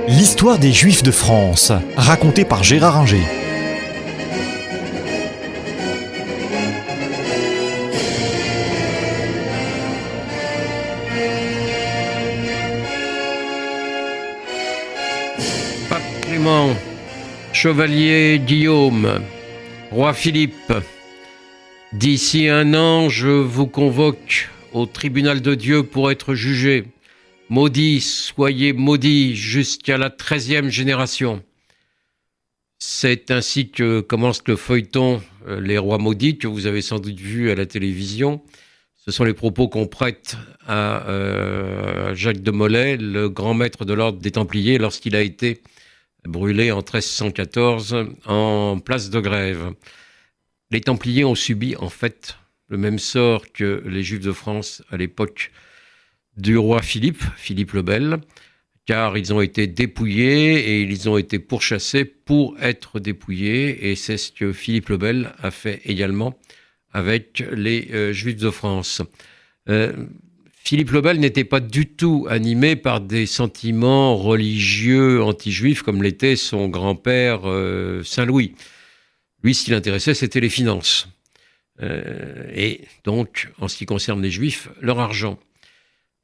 L'histoire des Juifs de France, racontée par Gérard Inger. Pape Clément, Chevalier Guillaume, Roi Philippe, d'ici 1 an, je vous convoque au tribunal de Dieu pour être jugé. Maudits, soyez maudits jusqu'à la 13e génération. C'est ainsi que commence le feuilleton Les Rois maudits, que vous avez sans doute vu à la télévision. Ce sont les propos qu'on prête à Jacques de Molay, le grand maître de l'ordre des Templiers, lorsqu'il a été brûlé en 1314 en place de Grève. Les Templiers ont subi en fait le même sort que les Juifs de France à l'époque du roi Philippe le Bel, car ils ont été dépouillés et ils ont été pourchassés pour être dépouillés, et c'est ce que Philippe le Bel a fait également avec les Juifs de France. Philippe le Bel n'était pas du tout animé par des sentiments religieux anti-juifs comme l'était son grand-père Saint-Louis. Lui, ce qui l'intéressait, c'était les finances. Et donc, en ce qui concerne les Juifs, leur argent.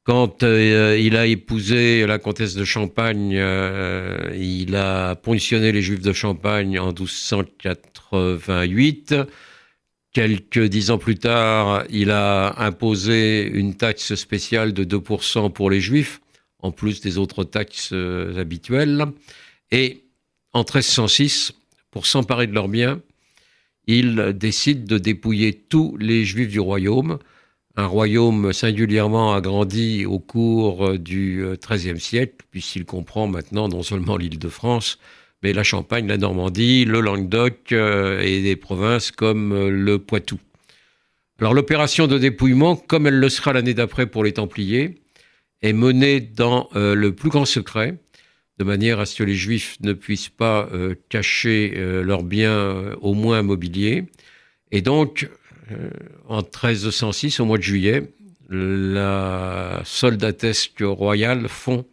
Quand il a épousé la comtesse de Champagne, il a ponctionné les Juifs de Champagne en 1288. Quelques 10 ans plus tard, il a imposé une taxe spéciale de 2% pour les Juifs, en plus des autres taxes habituelles. Et en 1306, pour s'emparer de leurs biens, il décide de dépouiller tous les Juifs du royaume, un royaume singulièrement agrandi au cours du XIIIe siècle, puisqu'il comprend maintenant non seulement l'Île-de-France, mais la Champagne, la Normandie, le Languedoc et des provinces comme le Poitou. Alors l'opération de dépouillement, comme elle le sera l'année d'après pour les Templiers, est menée dans le plus grand secret, de manière à ce que les Juifs ne puissent pas cacher leurs biens au moins mobiliers. Et donc, en 1306, au mois de juillet, la soldatesque royale fond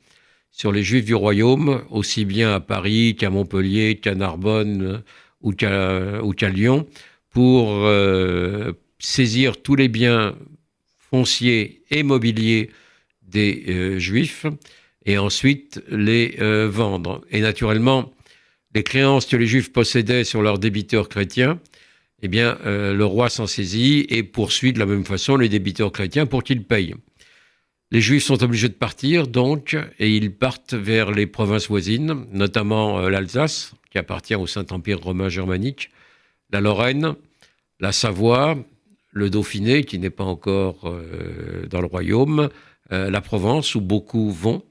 sur les Juifs du royaume, aussi bien à Paris qu'à Montpellier, qu'à Narbonne ou qu'à Lyon, pour saisir tous les biens fonciers et mobiliers des Juifs et ensuite les vendre. Et naturellement, les créances que les Juifs possédaient sur leurs débiteurs chrétiens, eh bien, le roi s'en saisit et poursuit de la même façon les débiteurs chrétiens pour qu'ils payent. Les Juifs sont obligés de partir, donc, et ils partent vers les provinces voisines, notamment l'Alsace, qui appartient au Saint-Empire romain germanique, la Lorraine, la Savoie, le Dauphiné, qui n'est pas encore dans le royaume, la Provence, où beaucoup vont,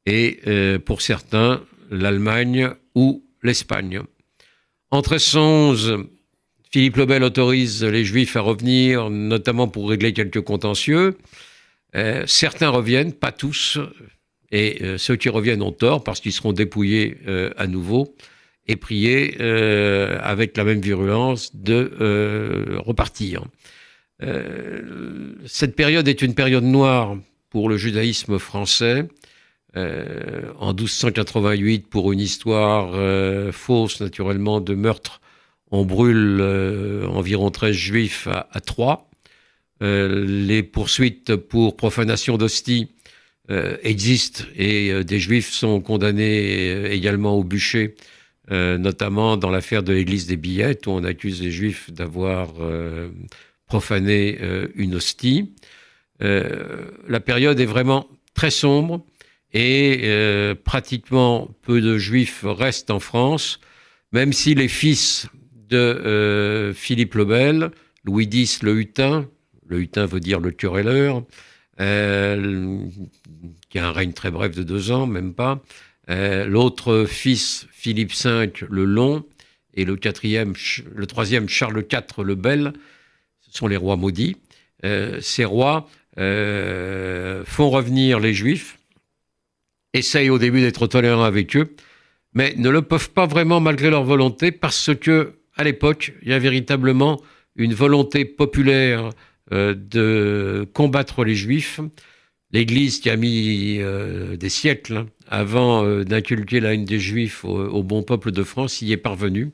et pour certains, l'Allemagne ou l'Espagne. En 1311, Philippe le Bel autorise les Juifs à revenir, notamment pour régler quelques contentieux. Certains reviennent, pas tous, et ceux qui reviennent ont tort parce qu'ils seront dépouillés à nouveau et priés avec la même virulence de repartir. Cette période est une période noire pour le judaïsme français. En 1288, pour une histoire fausse, naturellement, de meurtre, on brûle environ 13 Juifs à Troyes. Les poursuites pour profanation d'hostie existent et des Juifs sont condamnés également au bûcher, notamment dans l'affaire de l'église des Billettes, où on accuse les Juifs d'avoir profané une hostie. La période est vraiment très sombre et pratiquement peu de Juifs restent en France, même si les fils de Philippe le Bel, Louis X le Hutin veut dire le querelleur, qui a un règne très bref de 2 ans, même pas. L'autre fils, Philippe V le Long, et le troisième, Charles IV le Bel, ce sont les rois maudits. Ces rois font revenir les Juifs, essayent au début d'être tolérants avec eux, mais ne le peuvent pas vraiment malgré leur volonté, parce que à l'époque, il y a véritablement une volonté populaire de combattre les Juifs. L'Église qui a mis des siècles avant d'inculquer la haine des Juifs au bon peuple de France y est parvenue.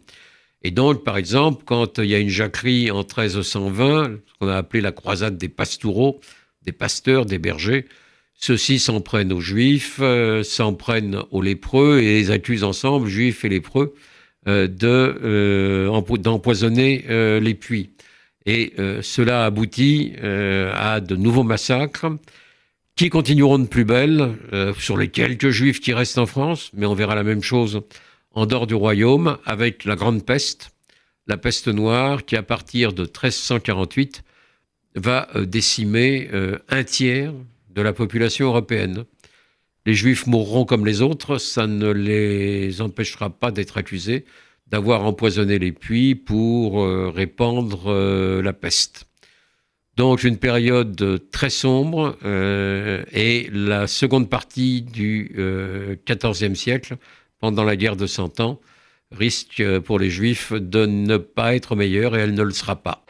Et donc, par exemple, quand il y a une jacquerie en 1320, ce qu'on a appelé la croisade des pastoureaux, des pasteurs, des bergers, ceux-ci s'en prennent aux Juifs, s'en prennent aux lépreux et les accusent ensemble, Juifs et lépreux, d'empoisonner les puits. Et cela aboutit à de nouveaux massacres qui continueront de plus belle sur les quelques Juifs qui restent en France, mais on verra la même chose en dehors du royaume avec la Grande Peste, la peste noire qui à partir de 1348 va décimer un tiers de la population européenne. Les Juifs mourront comme les autres, ça ne les empêchera pas d'être accusés d'avoir empoisonné les puits pour répandre la peste. Donc une période très sombre et la seconde partie du XIVe siècle, pendant la guerre de 100 ans, risque pour les Juifs de ne pas être meilleure et elle ne le sera pas.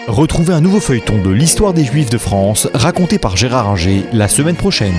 Retrouvez un nouveau feuilleton de l'histoire des Juifs de France raconté par Gérard Inger la semaine prochaine.